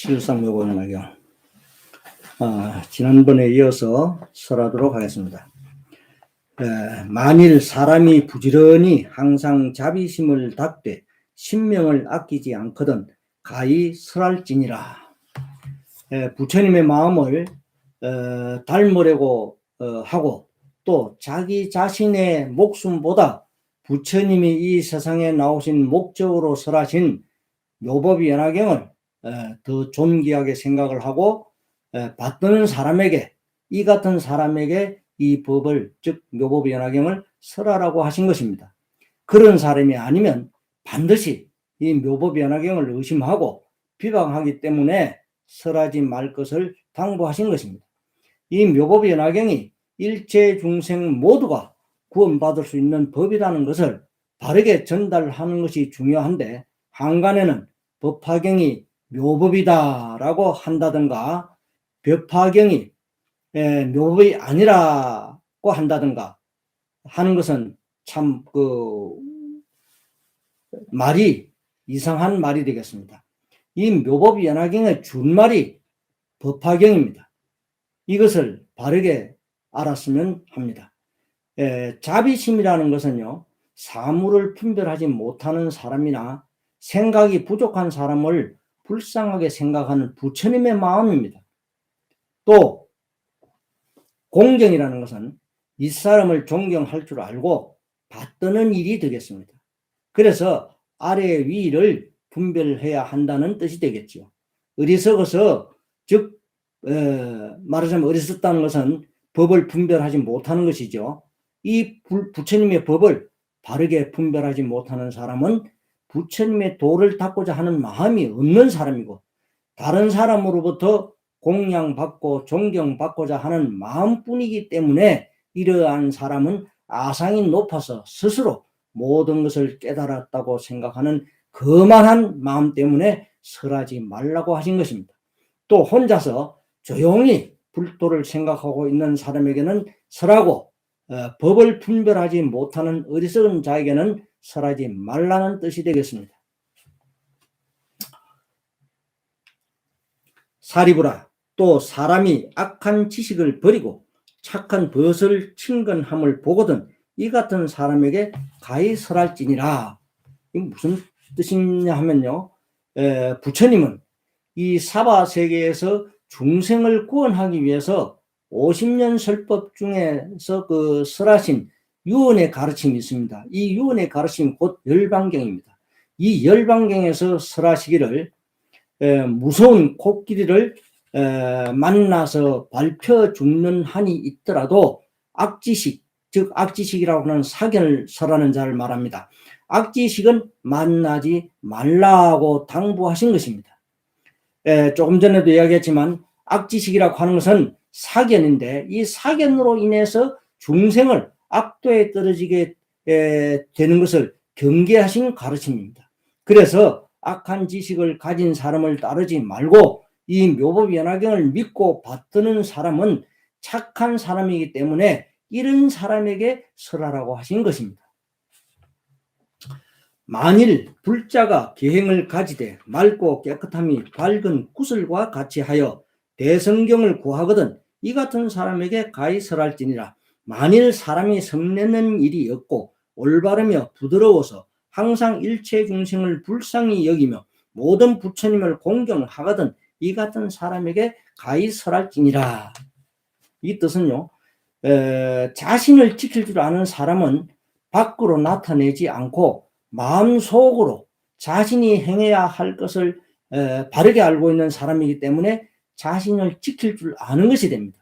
실상묘고연화경 지난번에 이어서 설하도록 하겠습니다. 만일 사람이 부지런히 항상 자비심을 닦되 신명을 아끼지 않거든 가히 설할지니라. 부처님의 마음을 닮으려고 하고 또 자기 자신의 목숨보다 부처님이 이 세상에 나오신 목적으로 설하신 묘법연화경을 더 존귀하게 생각을 하고 받드는 사람에게, 이 같은 사람에게 이 법을, 즉 묘법연화경을 설하라고 하신 것입니다. 그런 사람이 아니면 반드시 이 묘법연화경을 의심하고 비방하기 때문에 설하지 말 것을 당부하신 것입니다. 이 묘법연화경이 일체 중생 모두가 구원받을 수 있는 법이라는 것을 바르게 전달하는 것이 중요한데, 한간에는 법화경이 묘법이다라고 한다든가 법화경이 묘법이 아니라고 한다든가 하는 것은 참 말이 이상한 말이 되겠습니다. 이 묘법연화경의 준말이 법화경입니다. 이것을 바르게 알았으면 합니다. 자비심이라는 것은요, 사물을 분별하지 못하는 사람이나 생각이 부족한 사람을 불쌍하게 생각하는 부처님의 마음입니다. 또 공경이라는 것은 이 사람을 존경할 줄 알고 받드는 일이 되겠습니다. 그래서 아래 위를 분별해야 한다는 뜻이 되겠죠. 어리석어서, 즉 말하자면 어리석다는 것은 법을 분별하지 못하는 것이죠. 이 부처님의 법을 바르게 분별하지 못하는 사람은 부처님의 도를 닦고자 하는 마음이 없는 사람이고, 다른 사람으로부터 공양받고 존경받고자 하는 마음뿐이기 때문에 이러한 사람은 아상이 높아서 스스로 모든 것을 깨달았다고 생각하는 거만한 마음 때문에 설하지 말라고 하신 것입니다. 또 혼자서 조용히 불도를 생각하고 있는 사람에게는 설하고 법을 분별하지 못하는 어리석은 자에게는 설하지 말라는 뜻이 되겠습니다. 사리부라. 또 사람이 악한 지식을 버리고 착한 벗을 친근함을 보거든 이 같은 사람에게 가히 설할지니라. 이게 무슨 뜻이냐 하면요, 부처님은 이 사바세계에서 중생을 구원하기 위해서 50년 설법 중에서 설하신 유언의 가르침이 있습니다. 이 유언의 가르침이 곧 열반경입니다. 이 열반경에서 설하시기를 무서운 코끼리를 만나서 밟혀 죽는 한이 있더라도 악지식, 즉 악지식이라고 하는 사견을 설하는 자를 말합니다. 악지식은 만나지 말라고 당부하신 것입니다. 조금 전에도 이야기했지만 악지식이라고 하는 것은 사견인데, 이 사견으로 인해서 중생을 악도에 떨어지게 되는 것을 경계하신 가르침입니다. 그래서 악한 지식을 가진 사람을 따르지 말고 이 묘법연화경을 믿고 받드는 사람은 착한 사람이기 때문에 이런 사람에게 설하라고 하신 것입니다. 만일 불자가 계행을 가지되 맑고 깨끗함이 밝은 구슬과 같이 하여 대성경을 구하거든 이 같은 사람에게 가히 설할지니라. 만일 사람이 성내는 일이 없고 올바르며 부드러워서 항상 일체 중생을 불쌍히 여기며 모든 부처님을 공경하거든 이 같은 사람에게 가히 설할지니라. 이 뜻은요, 자신을 지킬 줄 아는 사람은 밖으로 나타내지 않고 마음속으로 자신이 행해야 할 것을 바르게 알고 있는 사람이기 때문에 자신을 지킬 줄 아는 것이 됩니다.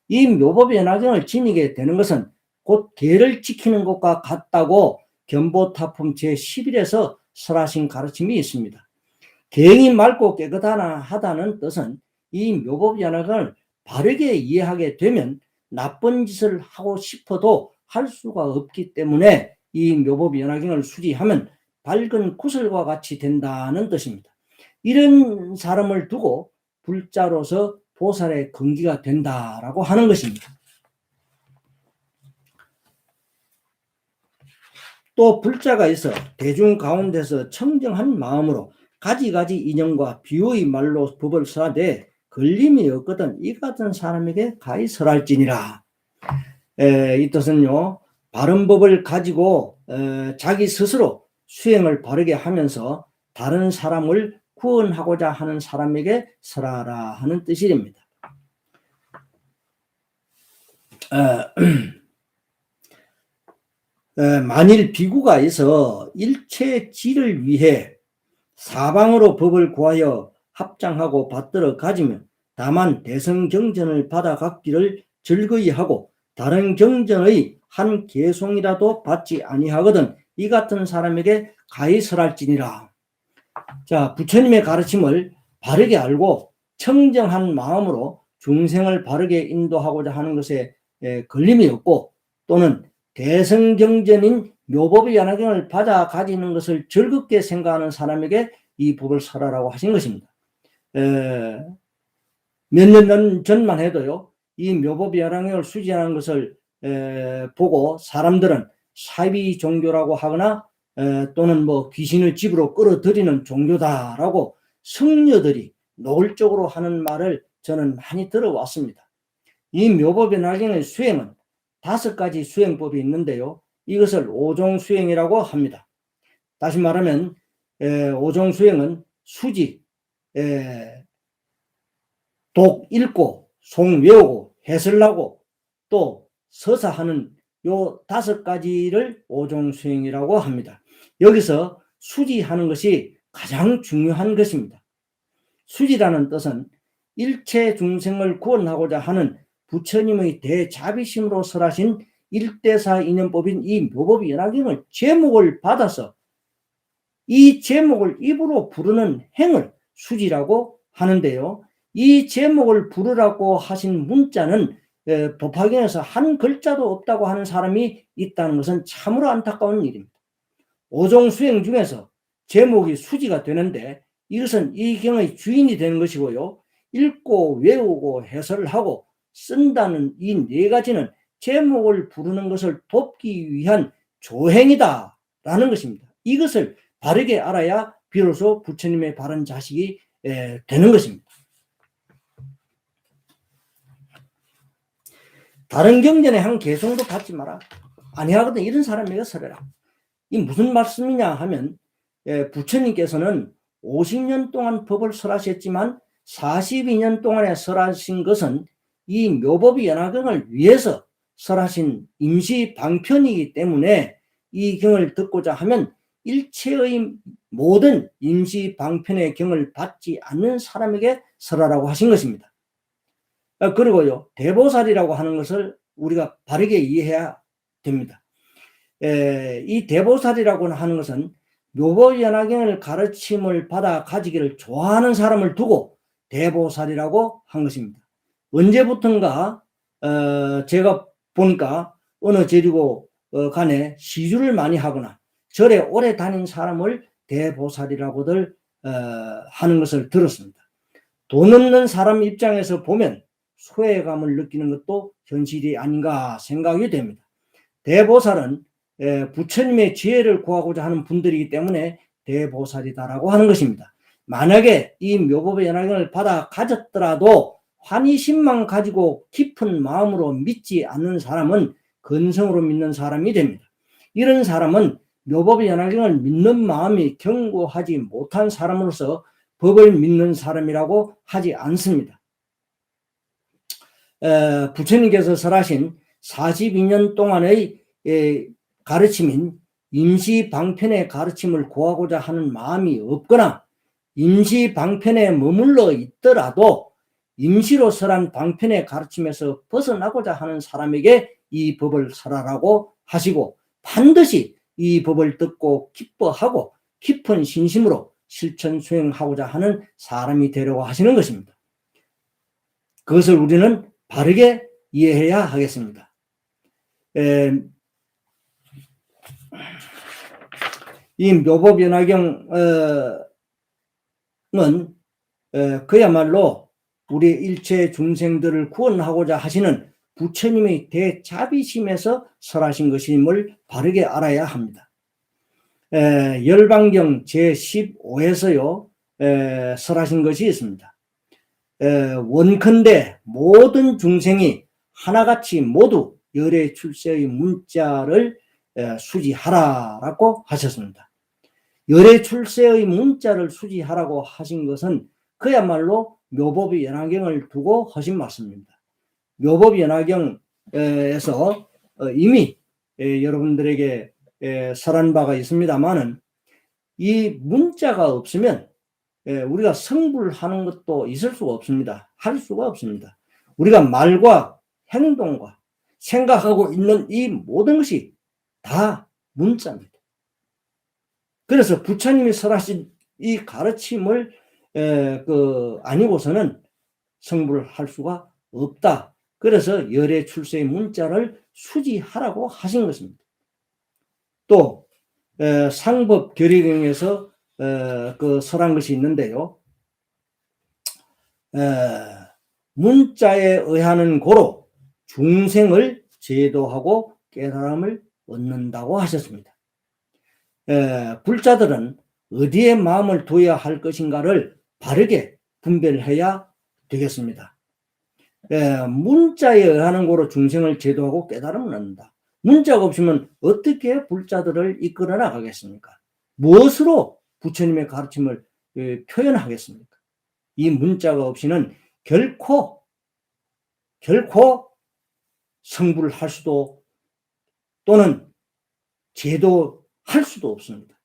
이 묘법연화경을 지니게 되는 것은 곧 계를 지키는 것과 같다고 견보타품 제11에서 설하신 가르침이 있습니다. 계행이 맑고 깨끗하다는 뜻은 이 묘법연화경을 바르게 이해하게 되면 나쁜 짓을 하고 싶어도 할 수가 없기 때문에 이 묘법연화경을 수리하면 밝은 구슬과 같이 된다는 뜻입니다. 이런 사람을 두고 불자로서 보살의 근기가 된다라고 하는 것입니다. 또 불자가 있어 대중 가운데서 청정한 마음으로 가지가지 인연과 비유의 말로 법을 설하되 걸림이 없거든 이 같은 사람에게 가히 설할지니라. 이 뜻은요, 바른 법을 가지고 자기 스스로 수행을 바르게 하면서 다른 사람을 구원하고자 하는 사람에게 설하라 하는 뜻이 됩니다. 만일 비구가 있어 일체지를 위해 사방으로 법을 구하여 합장하고 받들어 가지면 다만 대성경전을 받아 갖기를 즐거이 하고 다른 경전의 한 개송이라도 받지 아니하거든 이 같은 사람에게 가히 설할지니라. 자, 부처님의 가르침을 바르게 알고 청정한 마음으로 중생을 바르게 인도하고자 하는 것에 걸림이 없고 또는 대성경전인 묘법의 연화경을 받아 가지는 것을 즐겁게 생각하는 사람에게 이 법을 설하라고 하신 것입니다. 몇 년 전만 해도요, 이 묘법의 연화경을 수지하는 것을 보고 사람들은 사비 종교라고 하거나 또는 뭐 귀신을 집으로 끌어들이는 종교다라고 성녀들이 노골적으로 하는 말을 저는 많이 들어왔습니다. 이 묘법의 연화경의 수행은 5가지 수행법이 있는데요. 이것을 오종수행이라고 합니다. 다시 말하면 오종수행은 수지, 독 읽고 송 외우고 해설하고 또 서사하는 요 5가지를 오종수행이라고 합니다. 여기서 수지하는 것이 가장 중요한 것입니다. 수지라는 뜻은 일체 중생을 구원하고자 하는 부처님의 대자비심으로 설하신 일대사 인연법인 이 묘법의 연화경을 제목을 받아서 이 제목을 입으로 부르는 행을 수지라고 하는데요. 이 제목을 부르라고 하신 문자는 법화경에서 한 글자도 없다고 하는 사람이 있다는 것은 참으로 안타까운 일입니다. 오종수행 중에서 제목이 수지가 되는데 이것은 이 경의 주인이 되는 것이고요. 읽고 외우고 해설하고 쓴다는 이 4가지는 제목을 부르는 것을 돕기 위한 조행이다라는 것입니다. 이것을 바르게 알아야 비로소 부처님의 바른 자식이 되는 것입니다. 다른 경전에 한 개송도 받지 마라. 아니하거든 이런 사람에게 설해라. 이 무슨 말씀이냐 하면 부처님께서는 50년 동안 법을 설하셨지만 42년 동안에 설하신 것은 이 묘법의 연화경을 위해서 설하신 임시 방편이기 때문에 이 경을 듣고자 하면 일체의 모든 임시 방편의 경을 받지 않는 사람에게 설하라고 하신 것입니다. 그리고요, 대보살이라고 하는 것을 우리가 바르게 이해해야 됩니다. 이 대보살이라고 하는 것은 묘법연화경을 가르침을 받아 가지기를 좋아하는 사람을 두고 대보살이라고 한 것입니다. 언제부턴가 제가 보니까 어느 절이고 간에 시주를 많이 하거나 절에 오래 다닌 사람을 대보살이라고들 하는 것을 들었습니다. 돈 없는 사람 입장에서 보면 소외감을 느끼는 것도 현실이 아닌가 생각이 됩니다. 대보살은 부처님의 지혜를 구하고자 하는 분들이기 때문에 대보살이다라고 하는 것입니다. 만약에 이 묘법의 연화경을 받아 가졌더라도 환희심만 가지고 깊은 마음으로 믿지 않는 사람은 근성으로 믿는 사람이 됩니다. 이런 사람은 묘법의 연화경을 믿는 마음이 견고하지 못한 사람으로서 법을 믿는 사람이라고 하지 않습니다. 부처님께서 설하신 42년 동안의 가르침인 임시방편의 가르침을 구하고자 하는 마음이 없거나 임시방편에 머물러 있더라도 임시로 설한 방편의 가르침에서 벗어나고자 하는 사람에게 이 법을 설하라고 하시고 반드시 이 법을 듣고 기뻐하고 깊은 신심으로 실천 수행하고자 하는 사람이 되려고 하시는 것입니다. 그것을 우리는 바르게 이해해야 하겠습니다. 이 묘법연화경은 그야말로 우리 일체 중생들을 구원하고자 하시는 부처님의 대자비심에서 설하신 것임을 바르게 알아야 합니다. 열반경 제15에서요 설하신 것이 있습니다. 원컨대 모든 중생이 하나같이 모두 열애 출세의 문자를 수지하라라고 하셨습니다. 열애 출세의 문자를 수지하라고 하신 것은 그야말로 묘법의 연화경을 두고 하신 말씀입니다. 묘법 연화경에서 이미 여러분들에게 설한 바가 있습니다만은 이 문자가 없으면 우리가 성불하는 것도 있을 수가 없습니다. 할 수가 없습니다. 우리가 말과 행동과 생각하고 있는 이 모든 것이 다 문자입니다. 그래서 부처님이 설하신 이 가르침을 아니고서는 성불할 수가 없다. 그래서 열애 출세의 문자를 수지하라고 하신 것입니다. 또 상법 결의경에서 설한 것이 있는데요. 문자에 의하는 고로 중생을 제도하고 깨달음을 얻는다고 하셨습니다. 불자들은 어디에 마음을 둬야 할 것인가를 바르게 분별해야 되겠습니다. 문자에 의하는 고로 중생을 제도하고 깨달음을 얻는다. 문자가 없으면 어떻게 불자들을 이끌어 나가겠습니까? 무엇으로 부처님의 가르침을 표현하겠습니까? 이 문자가 없이는 결코 성불할 수도 또는 제도할 수도 없습니다.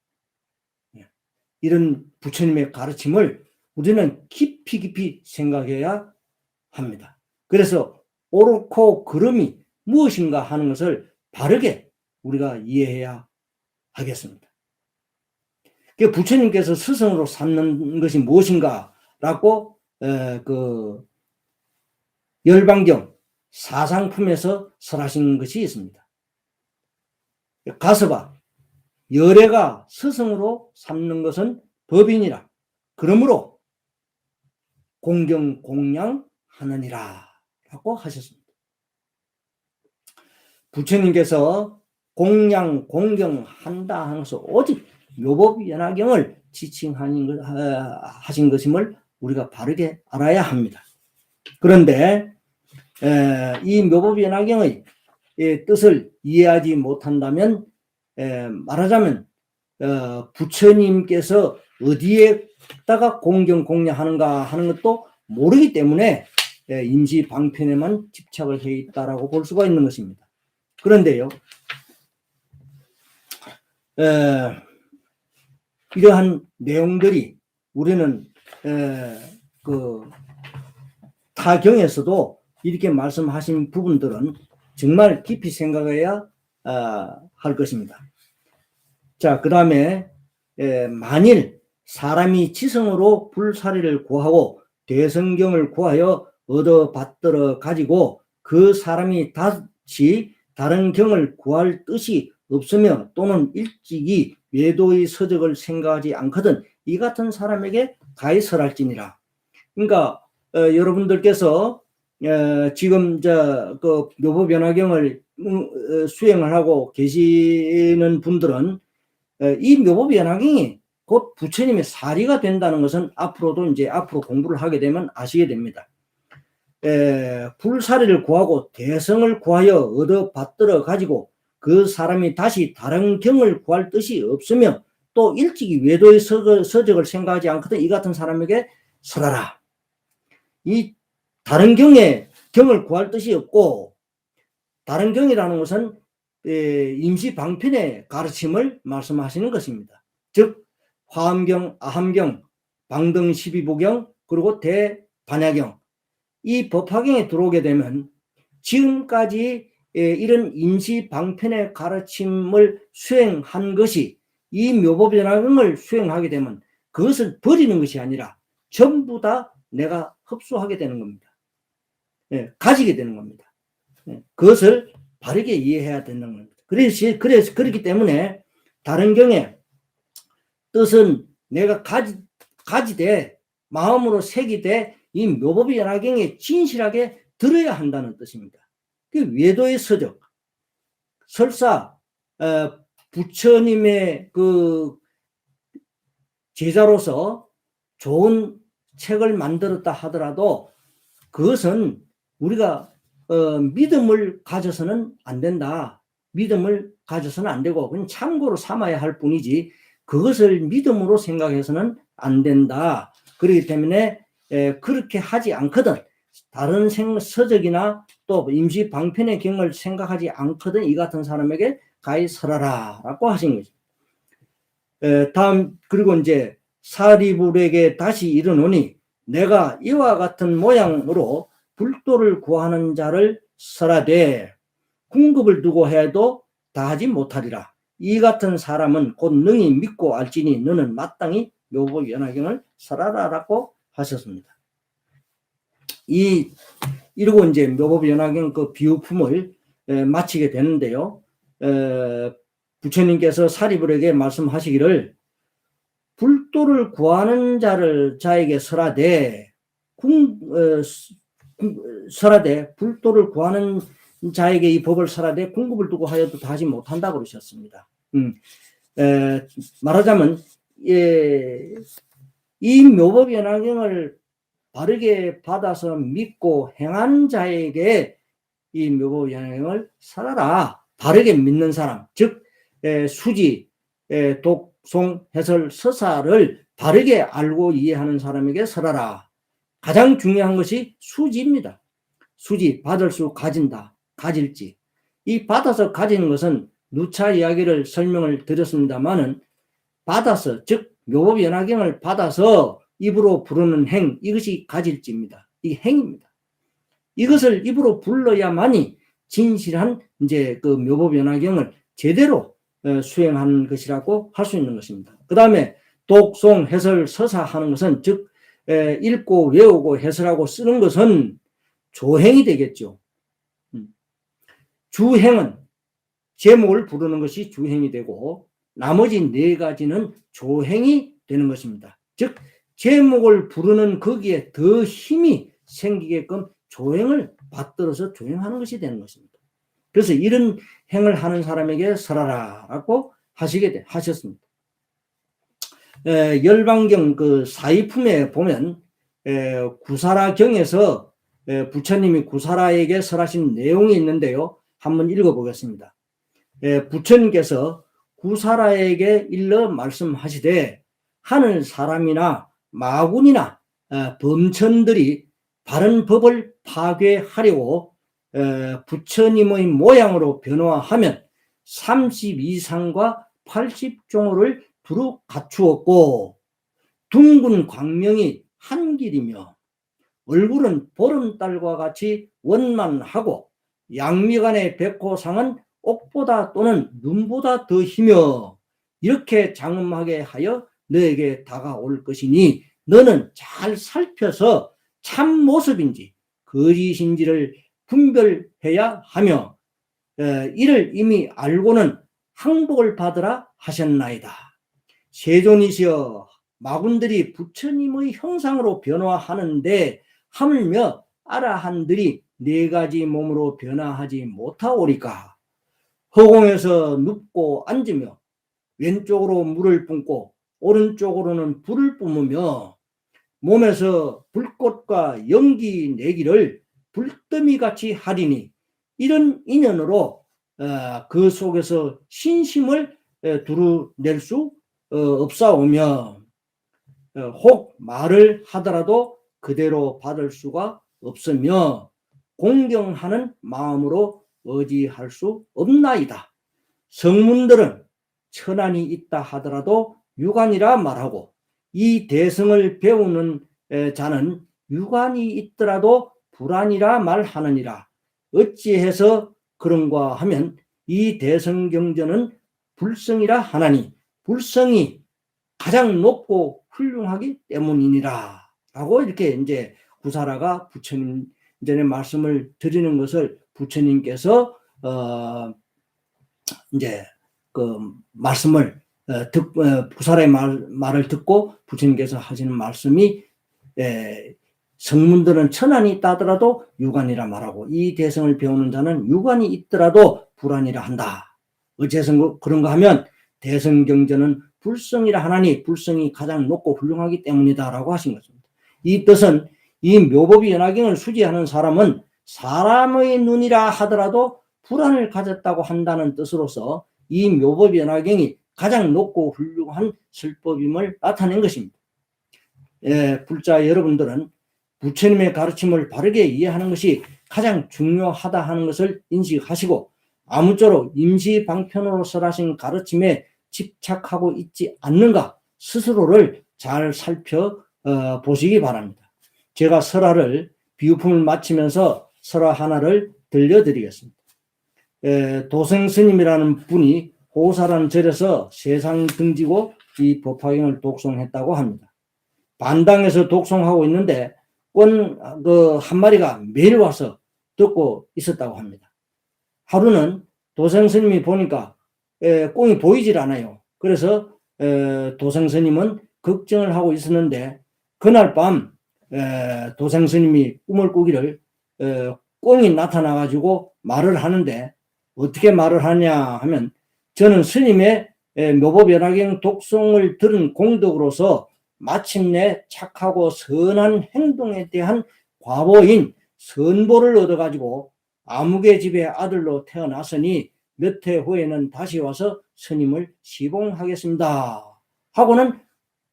이런 부처님의 가르침을 우리는 깊이 생각해야 합니다. 그래서 옳고 그름이 무엇인가 하는 것을 바르게 우리가 이해해야 하겠습니다. 부처님께서 스승으로 삼는 것이 무엇인가라고 열반경 사상품에서 설하신 것이 있습니다. 가서봐 열애가 스승으로 삼는 것은 법이니라. 그러므로 공경 공양하느니라 라고 하셨습니다. 부처님께서 공양 공경한다 하면서 오직 묘법 연화경을 지칭하신 것임을 우리가 바르게 알아야 합니다. 그런데 이 묘법 연화경의 뜻을 이해하지 못한다면 말하자면 부처님께서 어디에다가 공경 공양하는가 하는 것도 모르기 때문에 임시 방편에만 집착을 해 있다라고 볼 수가 있는 것입니다. 그런데요, 이러한 내용들이 우리는 타경에서도 이렇게 말씀하신 부분들은 정말 깊이 생각해야 할 것입니다. 자, 그 다음에 만일 사람이 지성으로 불사리를 구하고 대성경을 구하여 얻어받들어 가지고 그 사람이 다시 다른 경을 구할 뜻이 없으며 또는 일찍이 외도의 서적을 생각하지 않거든 이 같은 사람에게 가히 설할지니라. 그러니까 여러분들께서 지금 그 묘법 연화경을 수행을 하고 계시는 분들은 이 묘법 연화경이 곧 부처님의 사리가 된다는 것은 앞으로 공부를 하게 되면 아시게 됩니다. 불사리를 구하고 대성을 구하여 얻어받들어 가지고 그 사람이 다시 다른 경을 구할 뜻이 없으며 또 일찍이 외도의 서적을 생각하지 않거든 이 같은 사람에게 설하라. 이 다른 경을 구할 뜻이 없고 다른 경이라는 것은 임시 방편의 가르침을 말씀하시는 것입니다. 즉 화엄경, 아함경, 방등 12부경 그리고 대반야경 이 법화경에 들어오게 되면 지금까지 이런 임시 방편의 가르침을 수행한 것이 이 묘법연화경을 수행하게 되면 그것을 버리는 것이 아니라 전부 다 내가 흡수하게 되는 겁니다. 가지게 되는 겁니다. 그것을 바르게 이해해야 되는 겁니다. 그래서 그렇기 때문에 다른 경의 뜻은 내가 가지되 마음으로 새기되 이 묘법연화경에 진실하게 들어야 한다는 뜻입니다. 그 외도의 서적, 설사 부처님의 그 제자로서 좋은 책을 만들었다 하더라도 그것은 우리가 믿음을 가져서는 안 된다. 믿음을 가져서는 안 되고 그냥 참고로 삼아야 할 뿐이지 그것을 믿음으로 생각해서는 안 된다. 그렇기 때문에 그렇게 하지 않거든 다른 서적이나 또 임시 방편의 경을 생각하지 않거든 이 같은 사람에게 가히 설하라 라고 하신 거죠. 다음 그리고 이제 사리불에게 다시 이르노니 내가 이와 같은 모양으로 불도를 구하는 자를 설하되 궁급을 두고 해도 다하지 못하리라. 이 같은 사람은 곧 능히 믿고 알지니 너는 마땅히 묘보 연화경을 설하라라고 하셨습니다. 이러고 이제 묘보 연화경 그 비유품을 마치게 되는데요. 부처님께서 사리불에게 말씀하시기를 불도를 구하는 자에게 설하되 불도를 구하는 자에게 이 법을 설하되 궁급을 두고 하여도 다하지 못한다고 그러셨습니다. 말하자면 이 묘법연화경을 바르게 받아서 믿고 행한 자에게 이 묘법연화경을 설하라. 바르게 믿는 사람, 즉 수지, 독송, 해설, 서사를 바르게 알고 이해하는 사람에게 설하라. 가장 중요한 것이 수지입니다. 수지, 받을 수, 가진다, 가질지. 이 받아서 가지는 것은 누차 이야기를 설명을 드렸습니다만은 받아서, 즉 묘법연화경을 받아서 입으로 부르는 행, 이것이 가질지입니다. 이 행입니다. 이것을 입으로 불러야만이 진실한 이제 그 묘법연화경을 제대로 수행하는 것이라고 할 수 있는 것입니다. 그 다음에 독송, 해설, 서사하는 것은 즉 읽고 외우고 해설하고 쓰는 것은 조행이 되겠죠. 주행은 제목을 부르는 것이 주행이 되고 나머지 네 가지는 조행이 되는 것입니다. 즉 제목을 부르는 거기에 더 힘이 생기게끔 조행을 받들어서 조행하는 것이 되는 것입니다. 그래서 이런 행을 하는 사람에게 설하라라고 하셨습니다. 열반경 그 사이품에 보면 구사라경에서 부처님이 구사라에게 설하신 내용이 있는데요. 한번 읽어보겠습니다. 부처님께서 구사라에게 일러 말씀하시되 하늘 사람이나 마군이나 범천들이 바른 법을 파괴하려고 부처님의 모양으로 변화하면 32상과 80종호를 두루 갖추었고 둥근 광명이 한 길이며 얼굴은 보름달과 같이 원만하고 양미간의 백호상은 옥보다 또는 눈보다 더 희며 이렇게 장엄하게 하여 너에게 다가올 것이니 너는 잘 살펴서 참 모습인지 거짓인지를 분별해야 하며 이를 이미 알고는 항복을 받으라 하셨나이다. 세존이시여 마군들이 부처님의 형상으로 변화하는데 하물며 아라한들이 네 가지 몸으로 변화하지 못하오리까. 허공에서 눕고 앉으며 왼쪽으로 물을 뿜고 오른쪽으로는 불을 뿜으며 몸에서 불꽃과 연기 내기를 불더미같이 하리니 이런 인연으로 그 속에서 신심을 두루낼 수 없사오며 혹 말을 하더라도 그대로 받을 수가 없으며 공경하는 마음으로 의지할 수 없나이다. 성문들은 천안이 있다 하더라도 유관이라 말하고 이 대성을 배우는 자는 유관이 있더라도 불안이라 말하느니라. 어찌해서 그런가 하면 이 대성경전은 불성이라 하나니 불성이 가장 높고 훌륭하기 때문이니라. 라고 이렇게 이제 구사라가 부처님 전에 말씀을 드리는 것을 부처님께서 이제 그 말씀을 구사라의 말을 듣고 부처님께서 하시는 말씀이 성문들은 천안이 있다 하더라도 유관이라 말하고 이 대성을 배우는 자는 유관이 있더라도 불안이라 한다. 어째서 그런가 하면 대성경전은 불성이라 하나니 불성이 가장 높고 훌륭하기 때문이다라고 하신 것입니다. 이 뜻은 이 묘법이 연화경을 수지하는 사람은 사람의 눈이라 하더라도 불안을 가졌다고 한다는 뜻으로서 이 묘법이 연화경이 가장 높고 훌륭한 설법임을 나타낸 것입니다. 불자 여러분들은 부처님의 가르침을 바르게 이해하는 것이 가장 중요하다 하는 것을 인식하시고 아무쪼록 임시방편으로 설하신 가르침에 집착하고 있지 않는가 스스로를 잘 살펴보시기 바랍니다. 제가 설화를 비유품을 마치면서 설화 하나를 들려드리겠습니다. 도생스님이라는 분이 호사라는 절에서 세상 등지고 이 법화경을 독송했다고 합니다. 반당에서 독송하고 있는데 꼰 한 마리가 매일 와서 듣고 있었다고 합니다. 하루는 도생스님이 보니까 꽁이 보이질 않아요. 그래서 도생스님은 걱정을 하고 있었는데 그날 밤 도생스님이 꿈을 꾸기를 꽁이 나타나가지고 말을 하는데 어떻게 말을 하냐 하면 저는 스님의 묘법연화경 독송을 들은 공덕으로서 마침내 착하고 선한 행동에 대한 과보인 선보를 얻어가지고 아무개 집의 아들로 태어났으니 몇 해 후에는 다시 와서 스님을 시봉하겠습니다 하고는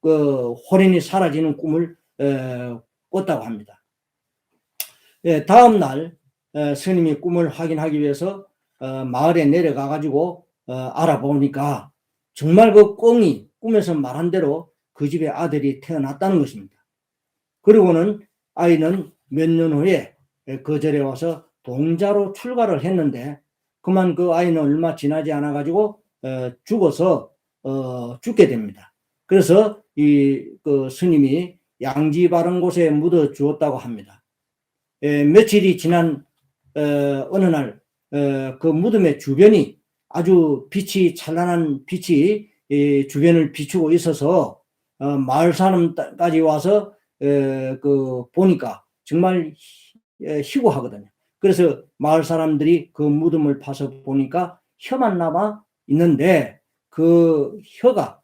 호련히 사라지는 꿈을 꿨다고 합니다. 다음 날 스님이 꿈을 확인하기 위해서 마을에 내려가 가지고 알아보니까 정말 그 꽁이 꿈에서 말한 대로 그 집의 아들이 태어났다는 것입니다. 그리고는 아이는 몇 년 후에 그 절에 와서 동자로 출가를 했는데 그만 그 아이는 얼마 지나지 않아 가지고 죽어서 죽게 됩니다. 그래서 그 스님이 양지 바른 곳에 묻어 주었다고 합니다. 며칠이 지난 어느 날 그 무덤의 주변이 아주 빛이 찬란한 빛이 주변을 비추고 있어서 마을 사람까지 와서 보니까 정말 희고하거든요. 그래서 마을 사람들이 그 무덤을 파서 보니까 혀만 남아 있는데 그 혀가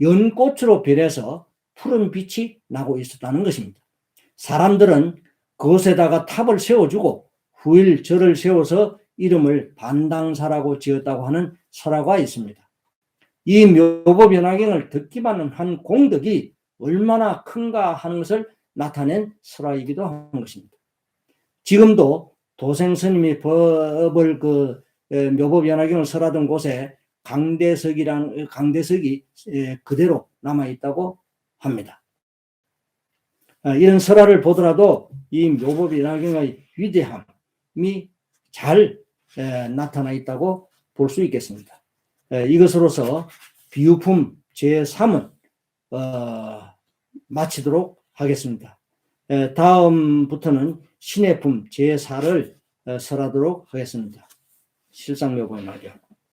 연꽃으로 변해서 푸른 빛이 나고 있었다는 것입니다. 사람들은 그것에다가 탑을 세워주고 후일 절을 세워서 이름을 반당사라고 지었다고 하는 설화가 있습니다. 이 묘법연화경을 듣기만 한 공덕이 얼마나 큰가 하는 것을 나타낸 설화이기도 한 것입니다. 지금도 도생스님이 법을 묘법연화경을 설하던 곳에 강대석이 그대로 남아있다고 합니다. 이런 설화를 보더라도 이 묘법연화경의 위대함이 잘 나타나 있다고 볼 수 있겠습니다. 이것으로서 비유품 제3은 마치도록 하겠습니다. 다음부터는 신해품 제4를 설하도록 하겠습니다. 실상묘법연화경.